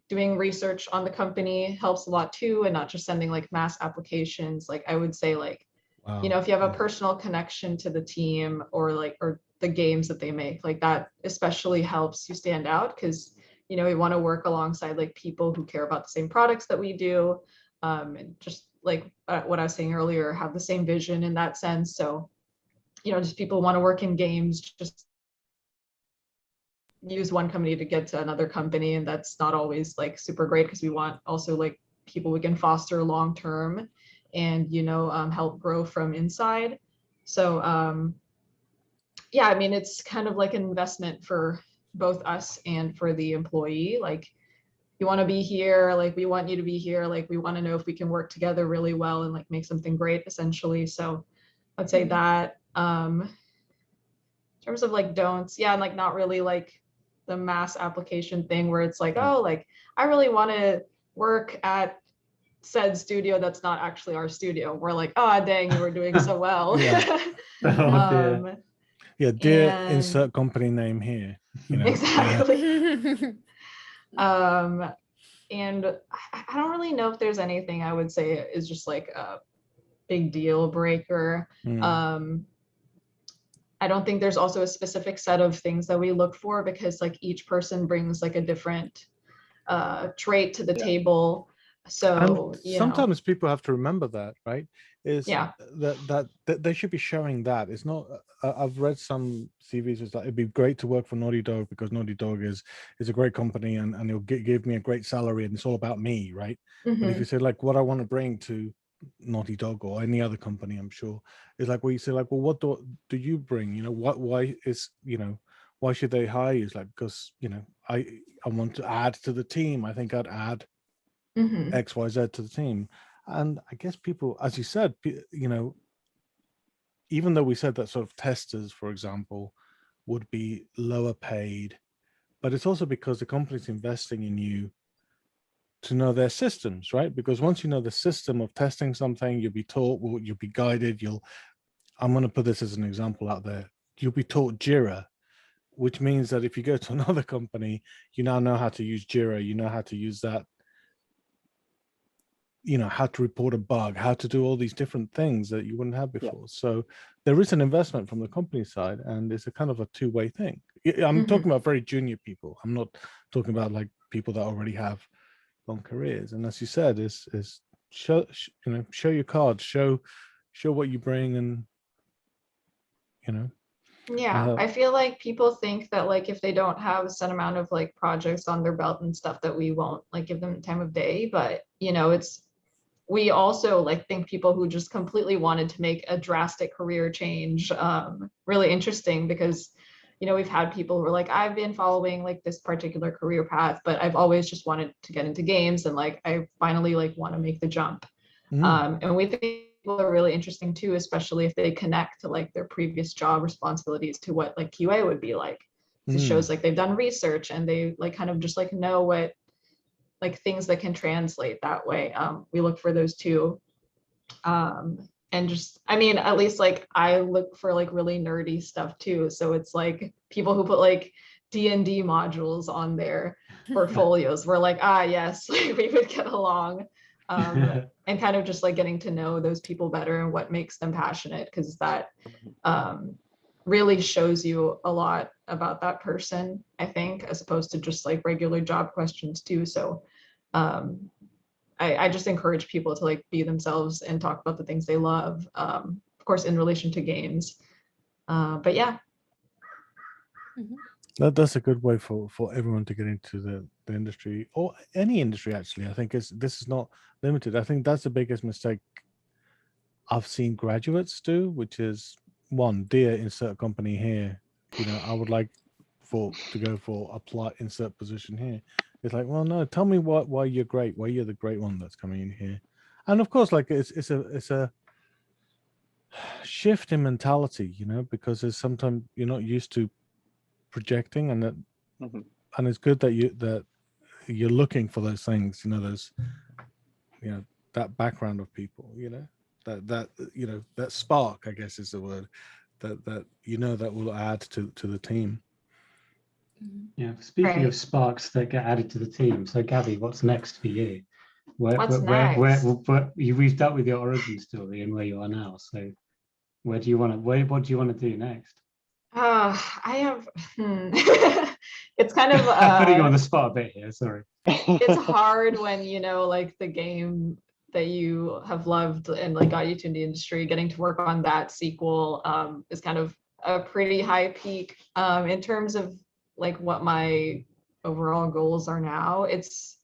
Doing research on the company helps a lot too, and not just sending like mass applications. Like I would say like,
Wow.
if you have a personal connection to the team or the games that they make, like that especially helps you stand out, because we want to work alongside like people who care about the same products that we do, and just like what I was saying earlier, have the same vision in that sense. So just people want to work in games, just use one company to get to another company, and that's not always like super great, because we want also like people we can foster long term and help grow from inside. So yeah, I mean, it's kind of like an investment for both us and for the employee. Like, you want to be here, like we want you to be here, like we want to know if we can work together really well and like make something great, essentially. So I'd say that. In terms of like don'ts, yeah, and like not really like the mass application thing where it's like, oh, like I really want to work at said studio that's not actually our studio. We're like, oh dang, you were doing so well.
Oh, dear.
Yeah, dear
and-
insert company name here. You know,
Exactly. And I don't really know if there's anything I would say is just like a big deal breaker. I don't think there's also a specific set of things that we look for, because like each person brings like a different trait to the table. So
and sometimes people have to remember that, right? Is
Yeah.
that they should be showing that. It's not. I've read some CVs. It's like it'd be great to work for Naughty Dog because Naughty Dog is a great company and it'll give me a great salary and it's all about me, right? But if you say like what I want to bring to Naughty Dog or any other company, I'm sure is like where you say like, well, what do you bring? You know, why is, you know, why should they hire you? It's like, because, you know, I want to add to the team. I think I'd add X, Y, Z to the team. And I guess people, as you said, you know, even though we said that sort of testers, for example, would be lower paid, but it's also because the company's investing in you to know their systems, right? Because once you know the system of testing something, you'll be taught, you'll be guided. I'm going to put this as an example out there. You'll be taught Jira, which means that if you go to another company, you now know how to use Jira. You know how to use that, you know, how to report a bug, how to do all these different things that you wouldn't have before. So there is an investment from the company side, and it's a kind of a two-way thing. I'm talking about very junior people. I'm not talking about like people that already have long careers. And as you said, is show your cards, show what you bring, and you know.
Yeah, I feel like people think that like if they don't have a set amount of like projects on their belt and stuff that we won't like give them the time of day, but you know, we also like think people who just completely wanted to make a drastic career change really interesting, because you know, we've had people who are like, I've been following like this particular career path, but I've always just wanted to get into games, and like I finally like want to make the jump. And we think people are really interesting too, especially if they connect to like their previous job responsibilities to what like QA would be like. It shows like they've done research and they like kind of just like know what like things that can translate that way. We look for those too. And just, I mean, at least like I look for like really nerdy stuff too. So it's like people who put like D&D modules on their portfolios were like, yes, like, we would get along. And kind of just like getting to know those people better and what makes them passionate, because that really shows you a lot about that person, I think, as opposed to just like regular job questions too. So I just encourage people to like be themselves and talk about the things they love, of course, in relation to games. But yeah.
That's a good way for everyone to get into the industry, or any industry actually. I think this is not limited. I think that's the biggest mistake I've seen graduates do, which is one, dear insert company here, you know, I would like to go for apply insert position here. It's like, well, no, tell me why you're great, why you're the great one that's coming in here. And of course, like it's a shift in mentality, you know, because there's sometimes you're not used to projecting, and that and it's good that you're looking for those things, you know, those, you know, that background of people, you know, that you know, that spark, I guess is the word, that you know, that will add to the team.
Yeah, speaking of sparks that get added to the team, so Gabby, what's next for you?
What's next?
We've dealt with your origin story and where you are now, so what do you want to do next?
I have it's kind of
I'm putting you on the spot a bit here, sorry.
It's hard when, you know, like the game that you have loved and like got you to the industry, getting to work on that sequel is kind of a pretty high peak. In terms of like what my overall goals are now, it's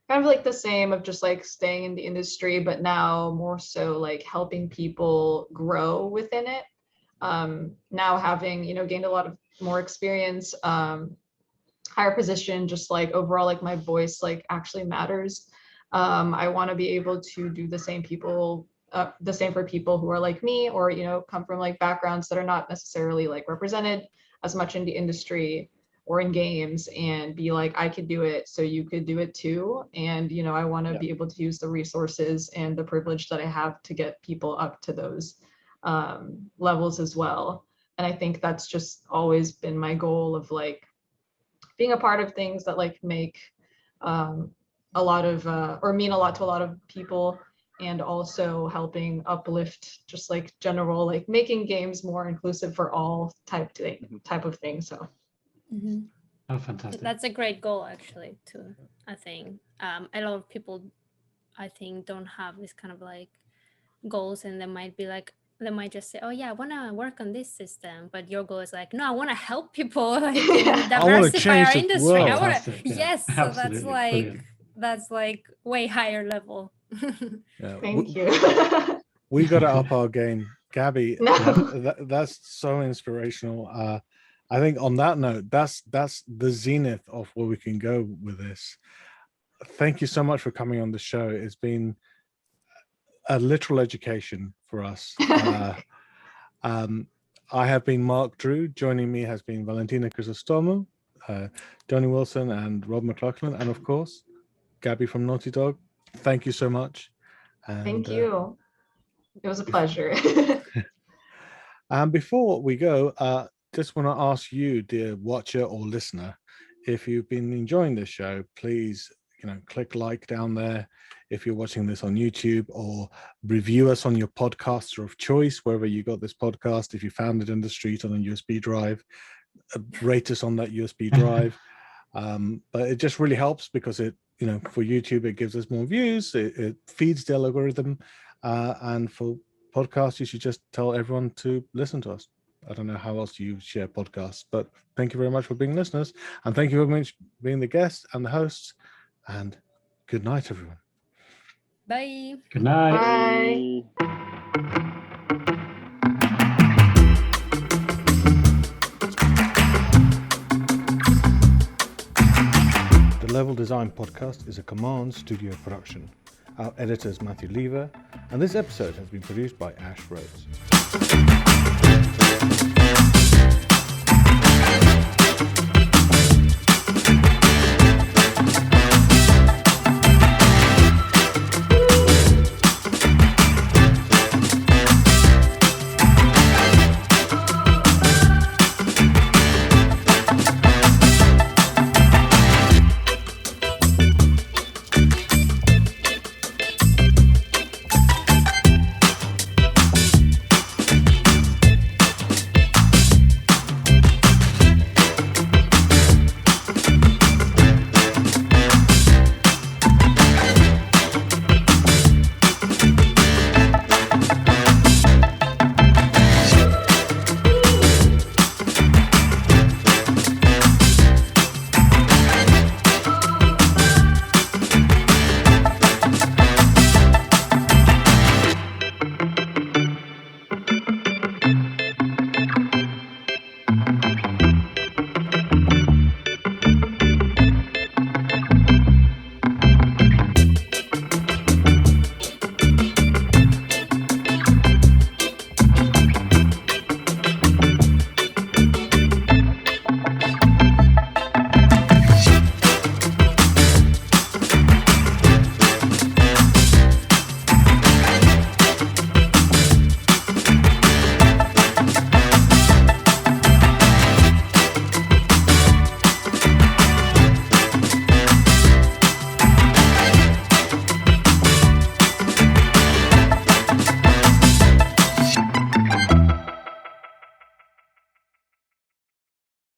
kind of like the same of just like staying in the industry, but now more so like helping people grow within it. Now having, you know, gained a lot of more experience, higher position, just like overall, like my voice like actually matters. I want to be able to do the same for people who are like me, or, you know, come from like backgrounds that are not necessarily like represented as much in the industry. or in games and be like, I could do it, so you could do it too. And, you know, I want to be able to use the resources and the privilege that I have to get people up to those levels as well. And I think that's just always been my goal of like being a part of things that like make a lot of or mean a lot to a lot of people, and also helping uplift just like general, like making games more inclusive for all type of thing. So
Oh, fantastic.
That's a great goal, actually, too. I think a lot of people, I think, don't have this kind of like goals, and they might be like, they might just say, oh yeah, I want to work on this system, but your goal is like, no, I want to help people, like diversify our industry.
world.
I want to,
Fantastic, yeah.
yes, so that's
Absolutely,
like
brilliant.
that's like way higher level.
Yeah,
thank you.
we got to up our game, Gabby.
No.
That's so inspirational. I think on that note, that's the zenith of where we can go with this. Thank you so much for coming on the show. It's been a literal education for us. I have been Mark Drew. Joining me has been Valentina Crisostomo, Johnny Wilson, and Rob McLaughlin, and of course, Gabby from Naughty Dog. Thank you so much. And,
thank you. It was a pleasure.
And before we go, just want to ask you, dear watcher or listener, if you've been enjoying this show, please, click like down there if you're watching this on YouTube, or review us on your podcaster of choice, wherever you got this podcast. If you found it in the street on a USB drive, rate us on that USB drive. But it just really helps because it, for YouTube, it gives us more views, it feeds the algorithm, and for podcasts, you should just tell everyone to listen to us. I don't know how else you share podcasts, but thank you very much for being listeners, and thank you very much for being the guests and the hosts, and good night, everyone.
Bye.
Good night.
Bye.
The Level Design Podcast is a Command Studio production. Our editor is Matthew Lever, and this episode has been produced by Ash Rhodes.